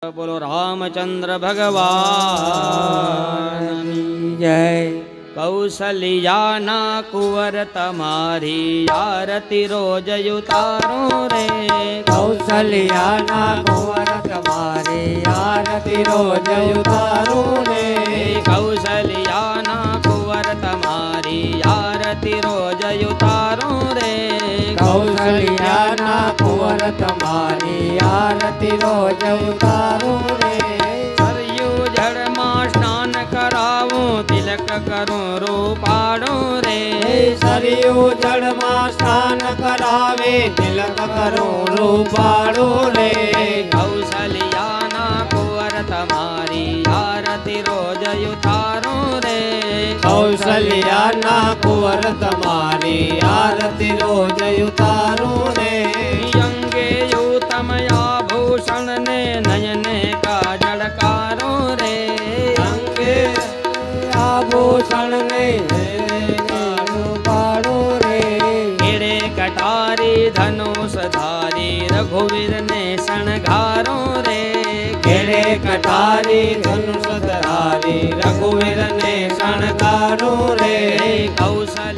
बोलो रामचंद्र भगवान जय। कौशल्या ना कुंवर तमारी आरती रोज उतारो रे। कौशल्या ना कुंवर तमारी आरती रोज उतारो रे। कौशल्या ना कुंवर तमारी आरती रोज उतारो रे। कौशल्या ना कुंवर तमारी आरती रोज उतारो रे। सरयू जड़ मां स्नान करावूं तिलक करूं रूपाड़ो रे। सरयू जड़ मां स्नान करावे तिलक करूं रूपाड़ो रे। कौशल्या ना कुंवर तमारी आरती रोज उतारो रे। कौशल्या ना कुंवर तमारी आरती रोज उतारो रे। अंगे उत्तम आभूषण ने नयने का जड़कारो रे। अंगे आभूषण ने पाड़ो रे। केड़े कटारी धनुष धारी रघुवीर ने शणगारो रे। केड़े कटारी धनुष धारी रघुवीर ने शणगारो रे। कौशल्या